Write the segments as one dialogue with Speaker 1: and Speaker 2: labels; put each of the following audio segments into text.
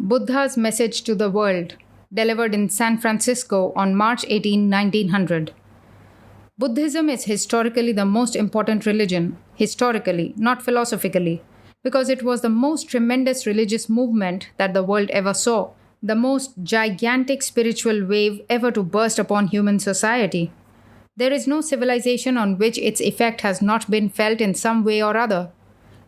Speaker 1: Buddha's Message to the World, delivered in San Francisco on March 18, 1900. Buddhism is historically the most important religion, historically, not philosophically, because it was the most tremendous religious movement that the world ever saw, the most gigantic spiritual wave ever to burst upon human society. There is no civilization on which its effect has not been felt in some way or other.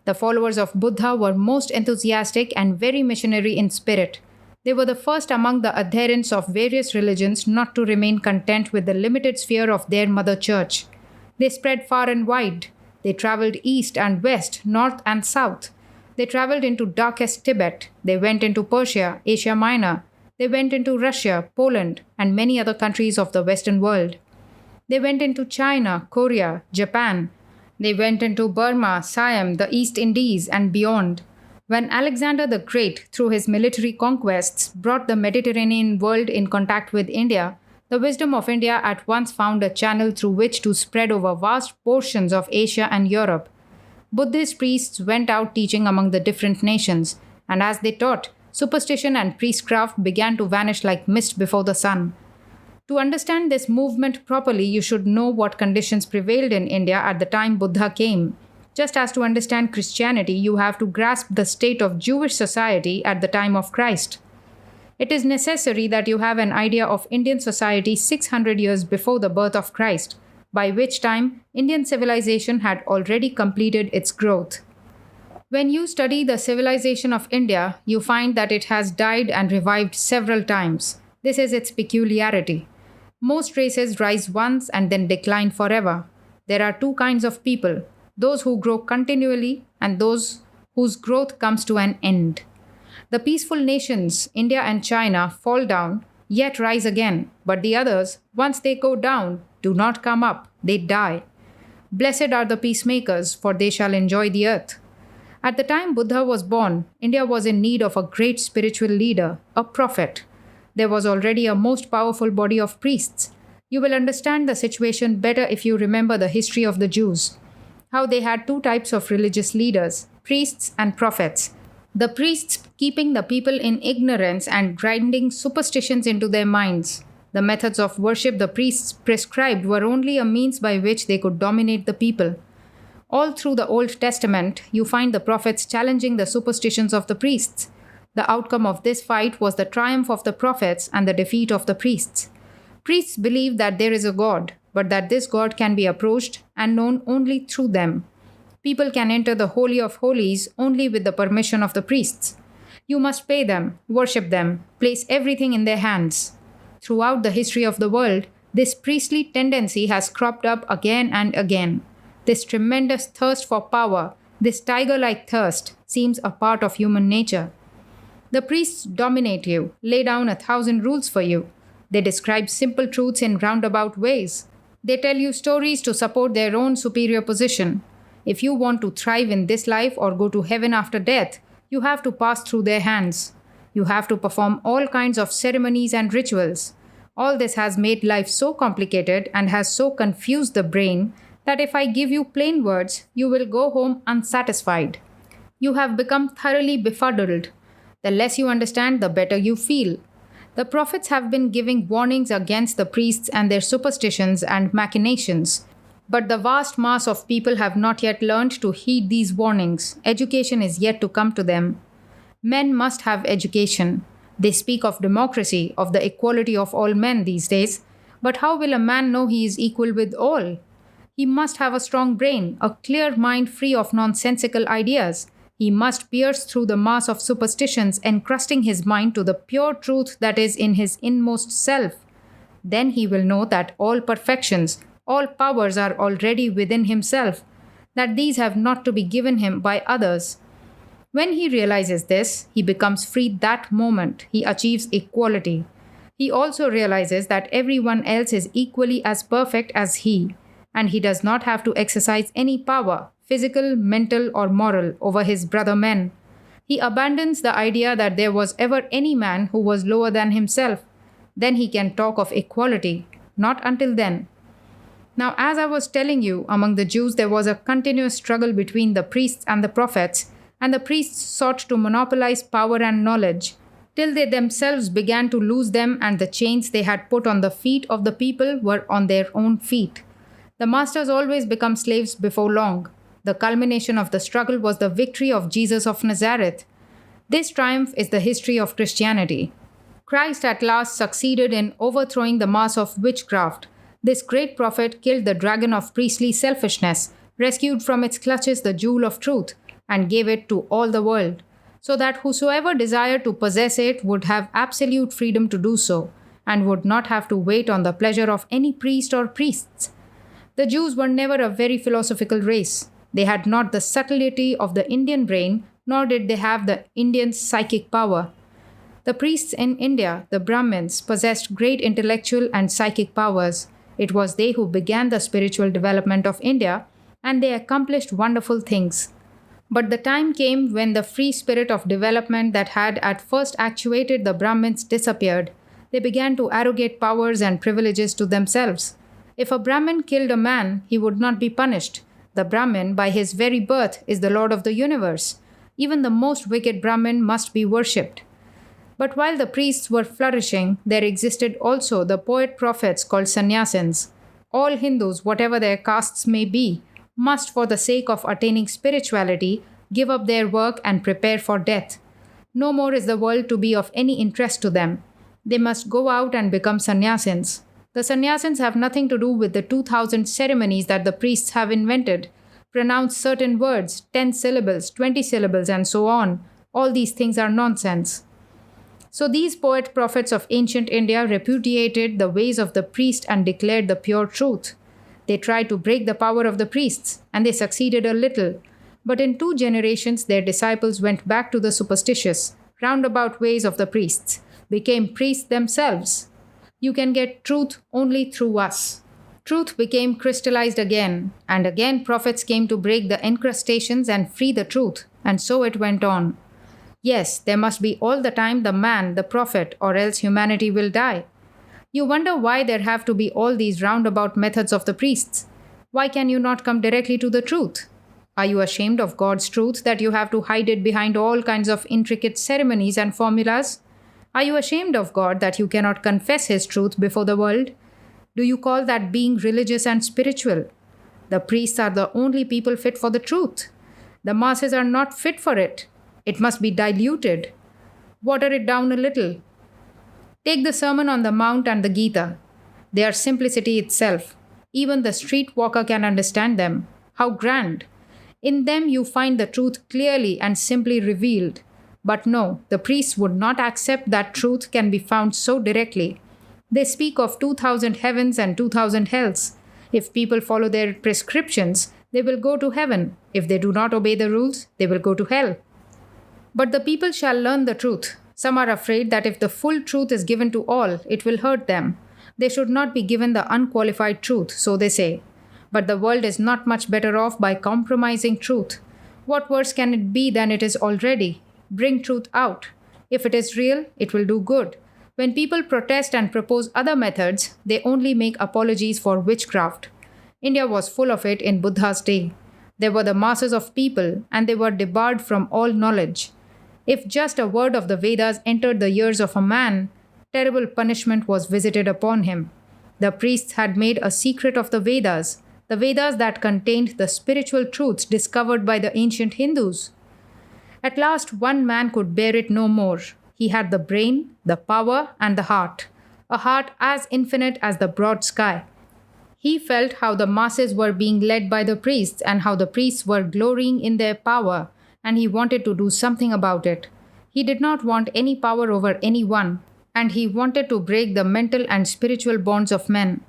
Speaker 1: The followers of Buddha were most enthusiastic and very missionary in spirit. They were the first among the adherents of various religions not to remain content with the limited sphere of their mother church. They spread far and wide. They traveled east and west, north and south. They traveled into darkest Tibet. They went into Persia, Asia Minor. They went into Russia, Poland, and many other countries of the Western world. They went into China, Korea, Japan. They went into Burma, Siam, the East Indies, and beyond. When Alexander the Great, through his military conquests, brought the Mediterranean world in contact with India, the wisdom of India at once found a channel through which to spread over vast portions of Asia and Europe. Buddhist priests went out teaching among the different nations, and as they taught, superstition and priestcraft began to vanish like mist before the sun. To understand this movement properly, you should know what conditions prevailed in India at the time Buddha came. Just as to understand Christianity, you have to grasp the state of Jewish society at the time of Christ. It is necessary that you have an idea of Indian society 600 years before the birth of Christ, by which time Indian civilization had already completed its growth. When you study the civilization of India, you find that it has died and revived several times. This is its peculiarity. Most races rise once and then decline forever. There are two kinds of people, those who grow continually and those whose growth comes to an end. The peaceful nations, India and China, fall down, yet rise again, but the others, once they go down, do not come up, they die. Blessed are the peacemakers, for they shall enjoy the earth. At the time Buddha was born, India was in need of a great spiritual leader, a prophet. There was already a most powerful body of priests. You will understand the situation better if you remember the history of the Jews. How they had two types of religious leaders, priests and prophets. The priests keeping the people in ignorance and grinding superstitions into their minds. The methods of worship the priests prescribed were only a means by which they could dominate the people. All through the Old Testament, you find the prophets challenging the superstitions of the priests. The outcome of this fight was the triumph of the prophets and the defeat of the priests. Priests believe that there is a God, but that this God can be approached and known only through them. People can enter the Holy of Holies only with the permission of the priests. You must pay them, worship them, place everything in their hands. Throughout the history of the world, this priestly tendency has cropped up again and again. This tremendous thirst for power, this tiger-like thirst, seems a part of human nature. The priests dominate you, lay down 1,000 rules for you. They describe simple truths in roundabout ways. They tell you stories to support their own superior position. If you want to thrive in this life or go to heaven after death, you have to pass through their hands. You have to perform all kinds of ceremonies and rituals. All this has made life so complicated and has so confused the brain that if I give you plain words, you will go home unsatisfied. You have become thoroughly befuddled. The less you understand, the better you feel. The prophets have been giving warnings against the priests and their superstitions and machinations. But the vast mass of people have not yet learned to heed these warnings. Education is yet to come to them. Men must have education. They speak of democracy, of the equality of all men these days. But how will a man know he is equal with all? He must have a strong brain, a clear mind free of nonsensical ideas. He must pierce through the mass of superstitions, encrusting his mind to the pure truth that is in his inmost self. Then he will know that all perfections, all powers are already within himself, that these have not to be given him by others. When he realizes this, he becomes free that moment. He achieves equality. He also realizes that everyone else is equally as perfect as he, and he does not have to exercise any power, physical, mental, or moral, over his brother men. He abandons the idea that there was ever any man who was lower than himself. Then he can talk of equality. Not until then. Now, as I was telling you, among the Jews there was a continuous struggle between the priests and the prophets, and the priests sought to monopolize power and knowledge. till they themselves began to lose them and the chains they had put on the feet of the people were on their own feet. The masters always become slaves before long. The culmination of the struggle was the victory of Jesus of Nazareth. This triumph is the history of Christianity. Christ at last succeeded in overthrowing the mass of witchcraft. This great prophet killed the dragon of priestly selfishness, rescued from its clutches the jewel of truth, and gave it to all the world, so that whosoever desired to possess it would have absolute freedom to do so, and would not have to wait on the pleasure of any priest or priests. The Jews were never a very philosophical race. They had not the subtlety of the Indian brain, nor did they have the Indian psychic power. The priests in India, the Brahmins, possessed great intellectual and psychic powers. It was they who began the spiritual development of India, and they accomplished wonderful things. But the time came when the free spirit of development that had at first actuated the Brahmins disappeared. They began to arrogate powers and privileges to themselves. If a Brahmin killed a man, he would not be punished. The Brahmin, by his very birth, is the Lord of the universe. Even the most wicked Brahmin must be worshipped. But while the priests were flourishing, there existed also the poet-prophets called sannyasins. All Hindus, whatever their castes may be, must, for the sake of attaining spirituality, give up their work and prepare for death. No more is the world to be of any interest to them. They must go out and become sannyasins. The sannyasins have nothing to do with the 2000 ceremonies that the priests have invented. Pronounce certain words, 10 syllables, 20 syllables, and so on. All these things are nonsense. So these poet-prophets of ancient India repudiated the ways of the priest and declared the pure truth. They tried to break the power of the priests, and they succeeded a little. But in 2 generations, their disciples went back to the superstitious, roundabout ways of the priests, became priests themselves. You can get truth only through us. Truth became crystallized again, and again prophets came to break the encrustations and free the truth, and so it went on. Yes, there must be all the time the man, the prophet, or else humanity will die. You wonder why there have to be all these roundabout methods of the priests. Why can you not come directly to the truth? Are you ashamed of God's truth that you have to hide it behind all kinds of intricate ceremonies and formulas? Are you ashamed of God that you cannot confess His truth before the world? Do you call that being religious and spiritual? The priests are the only people fit for the truth. The masses are not fit for it. It must be diluted. Water it down a little. Take the Sermon on the Mount and the Gita. They are simplicity itself. Even the street walker can understand them. How grand! In them you find the truth clearly and simply revealed. But no, the priests would not accept that truth can be found so directly. They speak of 2000 heavens and 2000 hells. If people follow their prescriptions, they will go to heaven. If they do not obey the rules, they will go to hell. But the people shall learn the truth. Some are afraid that if the full truth is given to all, it will hurt them. They should not be given the unqualified truth, so they say. But the world is not much better off by compromising truth. What worse can it be than it is already? Bring truth out. If it is real, it will do good. When people protest and propose other methods, they only make apologies for witchcraft. India was full of it in Buddha's day. There were the masses of people, and they were debarred from all knowledge. If just a word of the Vedas entered the ears of a man, terrible punishment was visited upon him. The priests had made a secret of the Vedas that contained the spiritual truths discovered by the ancient Hindus. At last, one man could bear it no more. He had the brain, the power, and the heart, a heart as infinite as the broad sky. He felt how the masses were being led by the priests and how the priests were glorying in their power, and he wanted to do something about it. He did not want any power over anyone, and he wanted to break the mental and spiritual bonds of men.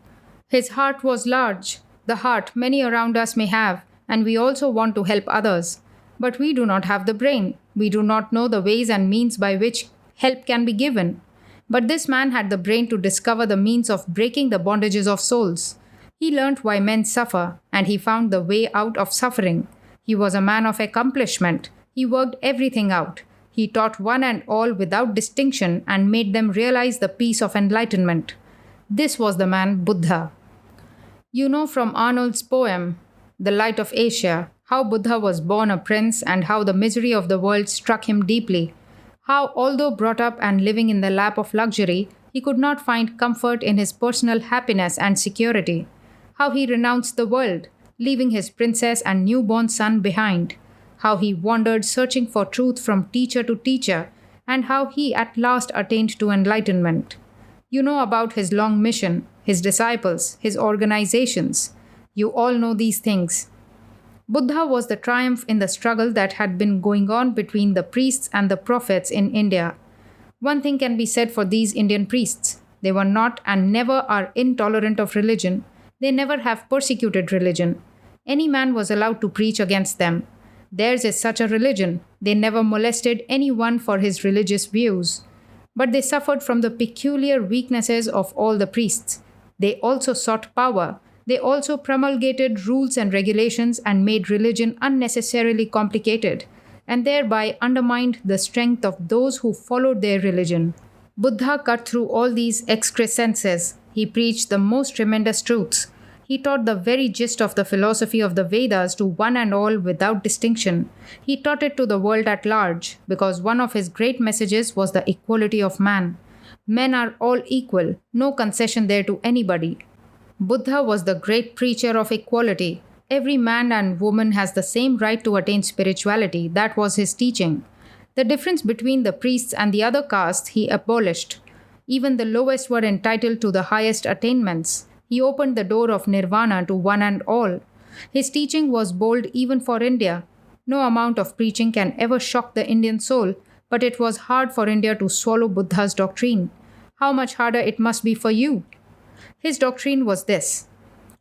Speaker 1: His heart was large, the heart many around us may have, and we also want to help others. But we do not have the brain. We do not know the ways and means by which help can be given. But this man had the brain to discover the means of breaking the bondages of souls. He learnt why men suffer, and he found the way out of suffering. He was a man of accomplishment. He worked everything out. He taught one and all without distinction and made them realize the peace of enlightenment. This was the man Buddha. You know from Arnold's poem, The Light of Asia, how Buddha was born a prince and how the misery of the world struck him deeply, How, although brought up and living in the lap of luxury, he could not find comfort in his personal happiness and security. How he renounced the world, leaving his princess and newborn son behind. How he wandered searching for truth from teacher to teacher, and how he at last attained to enlightenment. You know about his long mission, his disciples, his organizations. You all know these things. Buddha was the triumph in the struggle that had been going on between the priests and the prophets in India. One thing can be said for these Indian priests. They were not and never are intolerant of religion. They never have persecuted religion. Any man was allowed to preach against them. Theirs is such a religion. They never molested anyone for his religious views. But they suffered from the peculiar weaknesses of all the priests. They also sought power. They also promulgated rules and regulations and made religion unnecessarily complicated, and thereby undermined the strength of those who followed their religion. Buddha cut through all these excrescences. He preached the most tremendous truths. He taught the very gist of the philosophy of the Vedas to one and all without distinction. He taught it to the world at large, because one of his great messages was the equality of man. Men are all equal, no concession there to anybody. Buddha was the great preacher of equality. Every man and woman has the same right to attain spirituality. That was his teaching. The difference between the priests and the other castes he abolished. Even the lowest were entitled to the highest attainments. He opened the door of nirvana to one and all. His teaching was bold even for India. No amount of preaching can ever shock the Indian soul, but it was hard for India to swallow Buddha's doctrine. How much harder it must be for you? His doctrine was this: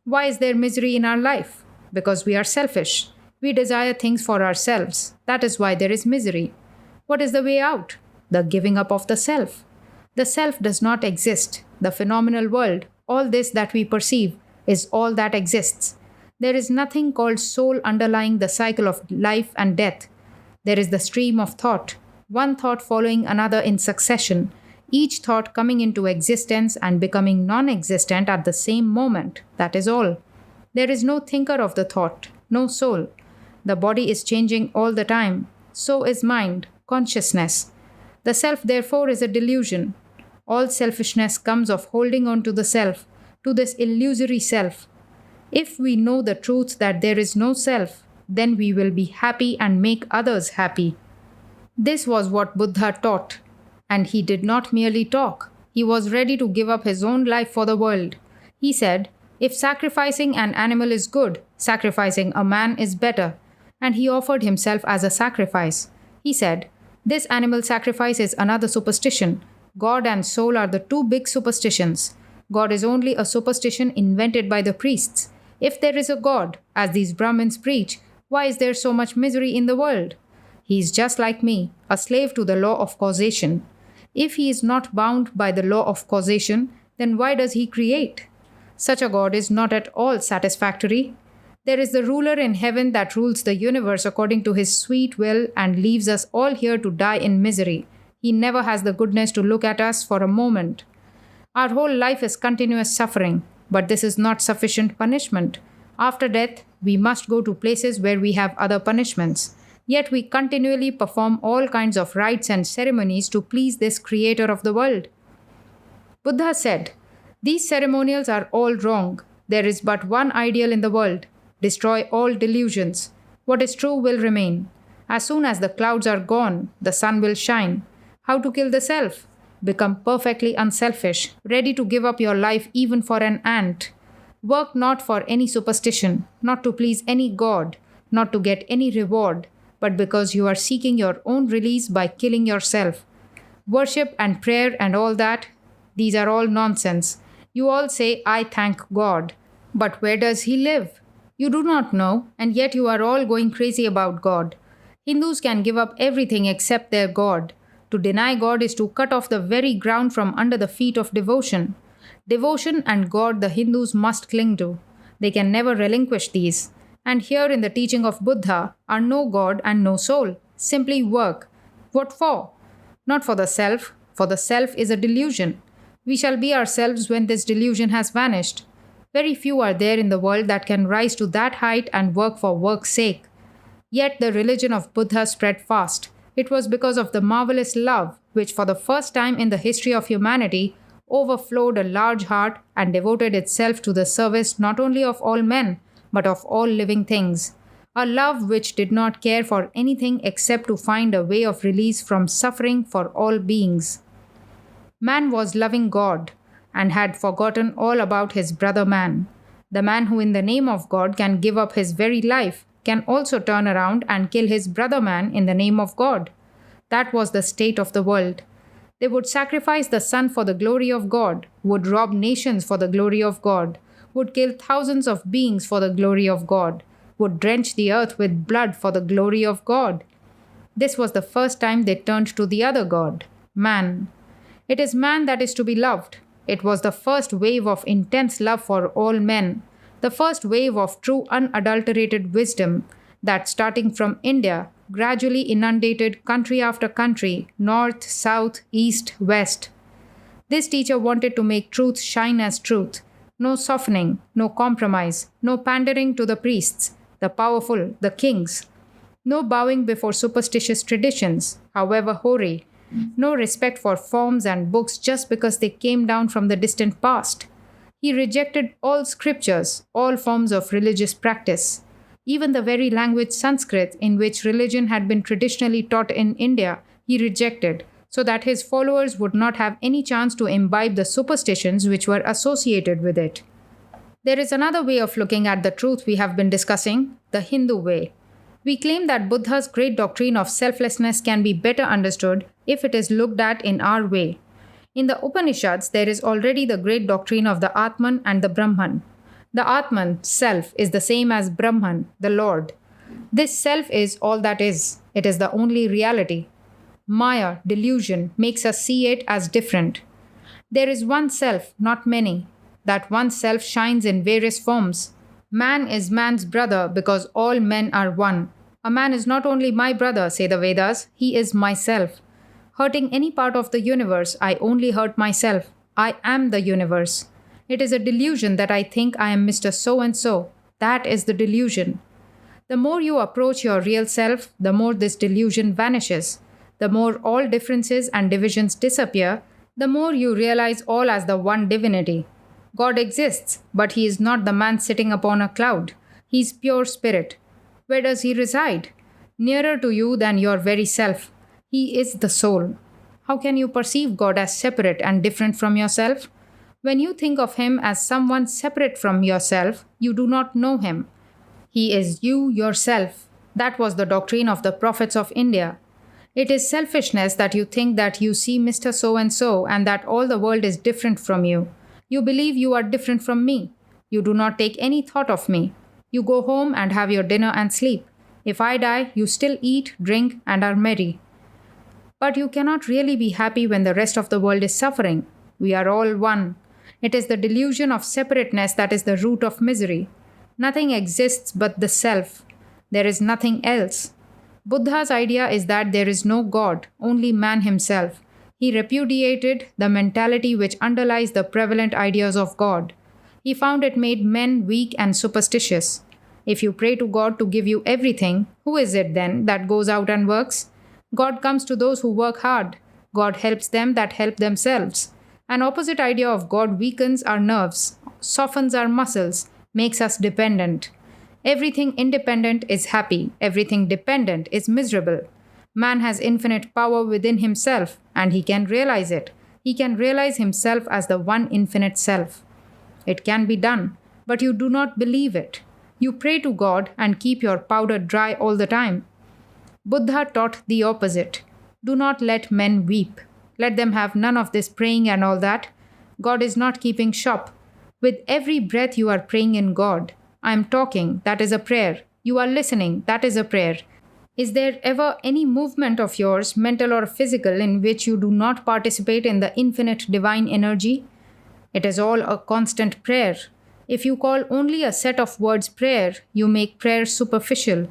Speaker 1: why is there misery in our life? Because we are selfish. We desire things for ourselves. That is why there is misery. What is the way out? The giving up of the self. The self does not exist. The phenomenal world, all this that we perceive, is all that exists. There is nothing called soul underlying the cycle of life and death. There is the stream of thought, one thought following another in succession, each thought coming into existence and becoming non-existent at the same moment. That is all. There is no thinker of the thought, no soul. The body is changing all the time. So is mind, consciousness. The self, therefore, is a delusion. All selfishness comes of holding on to the self, to this illusory self. If we know the truth that there is no self, then we will be happy and make others happy. This was what Buddha taught. And he did not merely talk. He was ready to give up his own life for the world. He said, if sacrificing an animal is good, sacrificing a man is better. And he offered himself as a sacrifice. He said, this animal sacrifice is another superstition. God and soul are the two big superstitions. God is only a superstition invented by the priests. If there is a God, as these Brahmins preach, why is there so much misery in the world? He is just like me, a slave to the law of causation. If he is not bound by the law of causation, then why does he create? Such a God is not at all satisfactory. There is the ruler in heaven that rules the universe according to his sweet will and leaves us all here to die in misery. He never has the goodness to look at us for a moment. Our whole life is continuous suffering, but this is not sufficient punishment. After death, we must go to places where we have other punishments. Yet we continually perform all kinds of rites and ceremonies to please this creator of the world. Buddha said, these ceremonials are all wrong. There is but one ideal in the world. Destroy all delusions. What is true will remain. As soon as the clouds are gone, the sun will shine. How to kill the self? Become perfectly unselfish, ready to give up your life even for an ant. Work not for any superstition, not to please any god, not to get any reward, but because you are seeking your own release by killing yourself. Worship and prayer and all that, these are all nonsense. You all say, I thank God. But where does he live? You do not know, and yet you are all going crazy about God. Hindus can give up everything except their God. To deny God is to cut off the very ground from under the feet of devotion. Devotion and God the Hindus must cling to. They can never relinquish these. And here in the teaching of Buddha are no God and no soul, simply work. What for? Not for the self, for the self is a delusion. We shall be ourselves when this delusion has vanished. Very few are there in the world that can rise to that height and work for work's sake. Yet the religion of Buddha spread fast. It was because of the marvelous love which, for the first time in the history of humanity, overflowed a large heart and devoted itself to the service not only of all men, but of all living things. A love which did not care for anything except to find a way of release from suffering for all beings. Man was loving God and had forgotten all about his brother man. The man who, in the name of God, can give up his very life can also turn around and kill his brother man in the name of God. That was the state of the world. They would sacrifice the Son for the glory of God, would rob nations for the glory of God, would kill thousands of beings for the glory of God, would drench the earth with blood for the glory of God. This was the first time they turned to the other God, man. It is man that is to be loved. It was the first wave of intense love for all men, the first wave of true unadulterated wisdom that, starting from India, gradually inundated country after country, north, south, east, west. This teacher wanted to make truth shine as truth. No softening, no compromise, no pandering to the priests, the powerful, the kings. No bowing before superstitious traditions, however hoary. No respect for forms and books just because they came down from the distant past. He rejected all scriptures, all forms of religious practice. Even the very language Sanskrit, in which religion had been traditionally taught in India, he rejected, so that his followers would not have any chance to imbibe the superstitions which were associated with it. There is another way of looking at the truth we have been discussing, the Hindu way. We claim that Buddha's great doctrine of selflessness can be better understood if it is looked at in our way. In the Upanishads, there is already the great doctrine of the Atman and the Brahman. The Atman, self, is the same as Brahman, the Lord. This self is all that is. It is the only reality. Maya, delusion, makes us see it as different. There is one self, not many. That one self shines in various forms. Man is man's brother because all men are one. A man is not only my brother, say the Vedas, he is myself. Hurting any part of the universe, I only hurt myself. I am the universe. It is a delusion that I think I am Mr. So-and-so. That is the delusion. The more you approach your real self, the more this delusion vanishes. The more all differences and divisions disappear, the more you realize all as the one divinity. God exists, but he is not the man sitting upon a cloud. He is pure spirit. Where does he reside? Nearer to you than your very self. He is the soul. How can you perceive God as separate and different from yourself? When you think of him as someone separate from yourself, you do not know him. He is you yourself. That was the doctrine of the prophets of India. It is selfishness that you think that you see Mr. So-and-so and that all the world is different from you. You believe you are different from me. You do not take any thought of me. You go home and have your dinner and sleep. If I die, you still eat, drink, and are merry. But you cannot really be happy when the rest of the world is suffering. We are all one. It is the delusion of separateness that is the root of misery. Nothing exists but the self. There is nothing else. Buddha's idea is that there is no God, only man himself. He repudiated the mentality which underlies the prevalent ideas of God. He found it made men weak and superstitious. If you pray to God to give you everything, who is it then that goes out and works? God comes to those who work hard. God helps them that help themselves. An opposite idea of God weakens our nerves, softens our muscles, makes us dependent. Everything independent is happy. Everything dependent is miserable. Man has infinite power within himself, and he can realize it. He can realize himself as the one infinite self. It can be done, but you do not believe it. You pray to God and keep your powder dry all the time. Buddha taught the opposite. Do not let men weep. Let them have none of this praying and all that. God is not keeping shop. With every breath you are praying in God. I am talking, that is a prayer. You are listening, that is a prayer. Is there ever any movement of yours, mental or physical, in which you do not participate in the infinite divine energy? It is all a constant prayer. If you call only a set of words prayer, you make prayer superficial.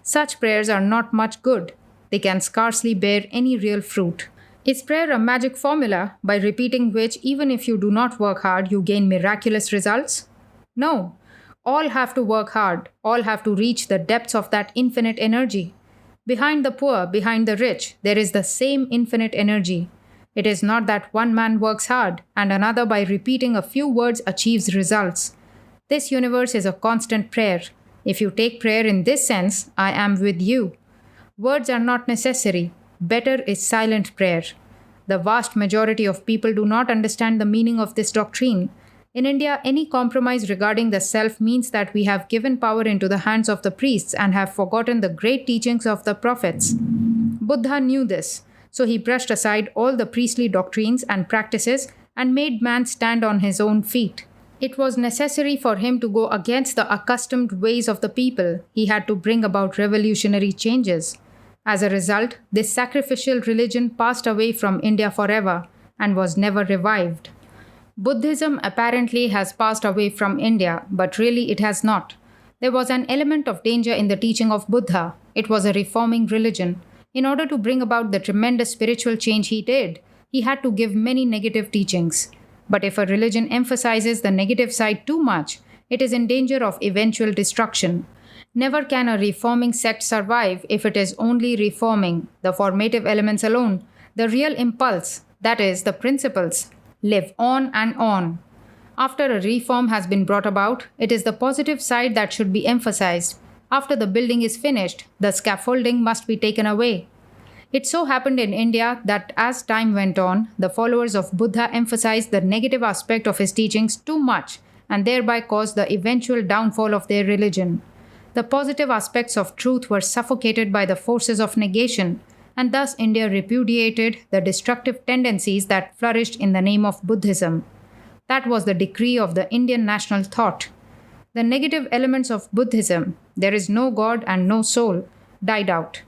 Speaker 1: Such prayers are not much good. They can scarcely bear any real fruit. Is prayer a magic formula by repeating which, even if you do not work hard, you gain miraculous results? No. All have to work hard. All have to reach the depths of that infinite energy. Behind the poor, behind the rich, there is the same infinite energy. It is not that one man works hard and another by repeating a few words achieves results. This universe is a constant prayer. If you take prayer in this sense, I am with you. Words are not necessary. Better is silent prayer. The vast majority of people do not understand the meaning of this doctrine. In India, any compromise regarding the self means that we have given power into the hands of the priests and have forgotten the great teachings of the prophets. Buddha knew this, so he brushed aside all the priestly doctrines and practices and made man stand on his own feet. It was necessary for him to go against the accustomed ways of the people. He had to bring about revolutionary changes. As a result, this sacrificial religion passed away from India forever and was never revived. Buddhism apparently has passed away from India, but really it has not. There was an element of danger in the teaching of Buddha. It was a reforming religion. In order to bring about the tremendous spiritual change he did, he had to give many negative teachings. But if a religion emphasizes the negative side too much, it is in danger of eventual destruction. Never can a reforming sect survive if it is only reforming the formative elements alone. The real impulse, that is, the principles, live on and on. After a reform has been brought about, it is the positive side that should be emphasized. After the building is finished, the scaffolding must be taken away. It so happened in India that as time went on, the followers of Buddha emphasized the negative aspect of his teachings too much and thereby caused the eventual downfall of their religion. The positive aspects of truth were suffocated by the forces of negation, and thus India repudiated the destructive tendencies that flourished in the name of Buddhism. That was the decree of the Indian national thought. The negative elements of Buddhism, there is no God and no soul, died out.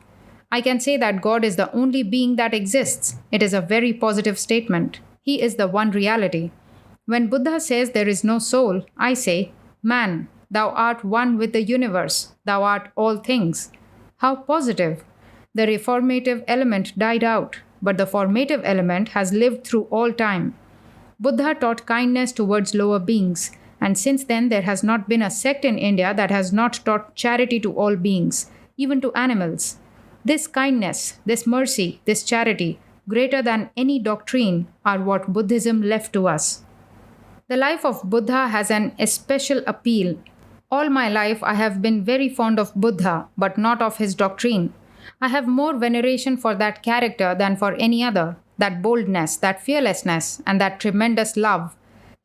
Speaker 1: I can say that God is the only being that exists. It is a very positive statement. He is the one reality. When Buddha says there is no soul, I say, man, thou art one with the universe, thou art all things. How positive! The reformative element died out, but the formative element has lived through all time. Buddha taught kindness towards lower beings, and since then there has not been a sect in India that has not taught charity to all beings, even to animals. This kindness, this mercy, this charity, greater than any doctrine, are what Buddhism left to us. The life of Buddha has an especial appeal. All my life I have been very fond of Buddha, but not of his doctrine. I have more veneration for that character than for any other, that boldness, that fearlessness, and that tremendous love.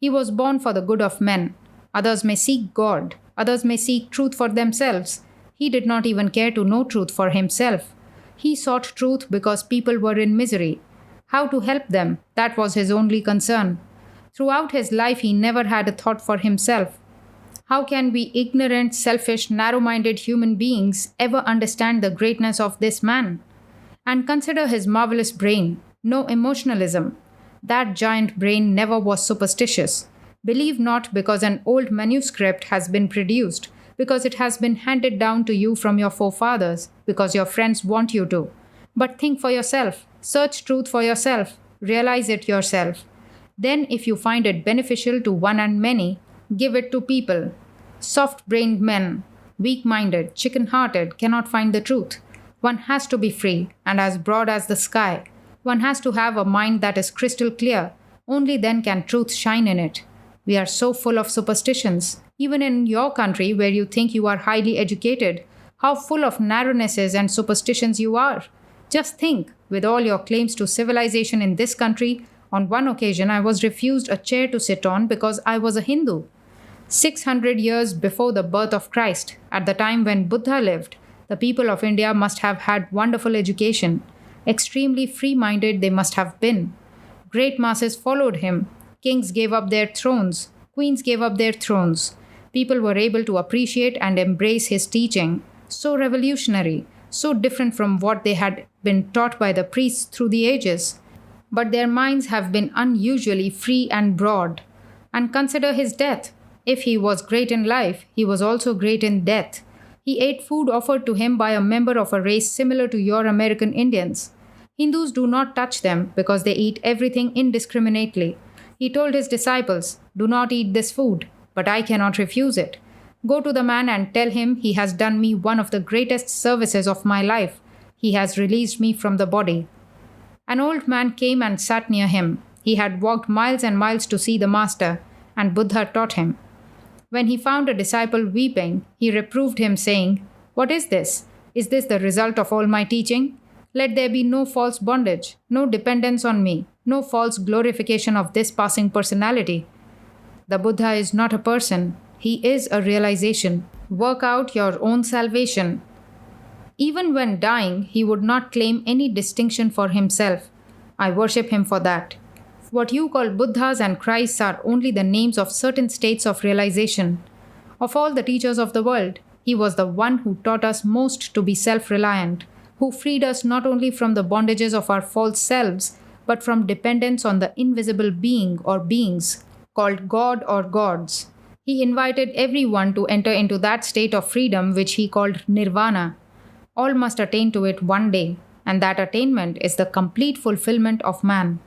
Speaker 1: He was born for the good of men. Others may seek God, others may seek truth for themselves. He did not even care to know truth for himself. He sought truth because people were in misery. How to help them, that was his only concern. Throughout his life, he never had a thought for himself. How can we ignorant, selfish, narrow-minded human beings ever understand the greatness of this man? And consider his marvelous brain. No emotionalism. That giant brain never was superstitious. Believe not because an old manuscript has been produced, because it has been handed down to you from your forefathers, because your friends want you to. But think for yourself. Search truth for yourself. Realize it yourself. Then, if you find it beneficial to one and many, give it to people. Soft-brained men, weak-minded, chicken-hearted, cannot find the truth. One has to be free and as broad as the sky. One has to have a mind that is crystal clear. Only then can truth shine in it. We are so full of superstitions. Even in your country, where you think you are highly educated, how full of narrownesses and superstitions you are. Just think, with all your claims to civilization in this country, on one occasion I was refused a chair to sit on because I was a Hindu. 600 years before the birth of Christ, at the time when Buddha lived, the people of India must have had wonderful education. Extremely free-minded they must have been. Great masses followed him. Kings gave up their thrones. Queens gave up their thrones. People were able to appreciate and embrace his teaching. So revolutionary, so different from what they had been taught by the priests through the ages. But their minds have been unusually free and broad. And consider his death. If he was great in life, he was also great in death. He ate food offered to him by a member of a race similar to your American Indians. Hindus do not touch them because they eat everything indiscriminately. He told his disciples, "Do not eat this food, but I cannot refuse it. Go to the man and tell him he has done me one of the greatest services of my life. He has released me from the body. An old man came and sat near him. He had walked miles and miles to see the master, and Buddha taught him. When he found a disciple weeping, he reproved him, saying, "What is this? Is this the result of all my teaching? Let there be no false bondage, no dependence on me, no false glorification of this passing personality. The Buddha is not a person, he is a realization. Work out your own salvation." Even when dying, he would not claim any distinction for himself. I worship him for that. What you call Buddhas and Christs are only the names of certain states of realization. Of all the teachers of the world, he was the one who taught us most to be self-reliant, who freed us not only from the bondages of our false selves, but from dependence on the invisible being or beings called God or gods. He invited everyone to enter into that state of freedom which he called nirvana. All must attain to it one day, and that attainment is the complete fulfillment of man.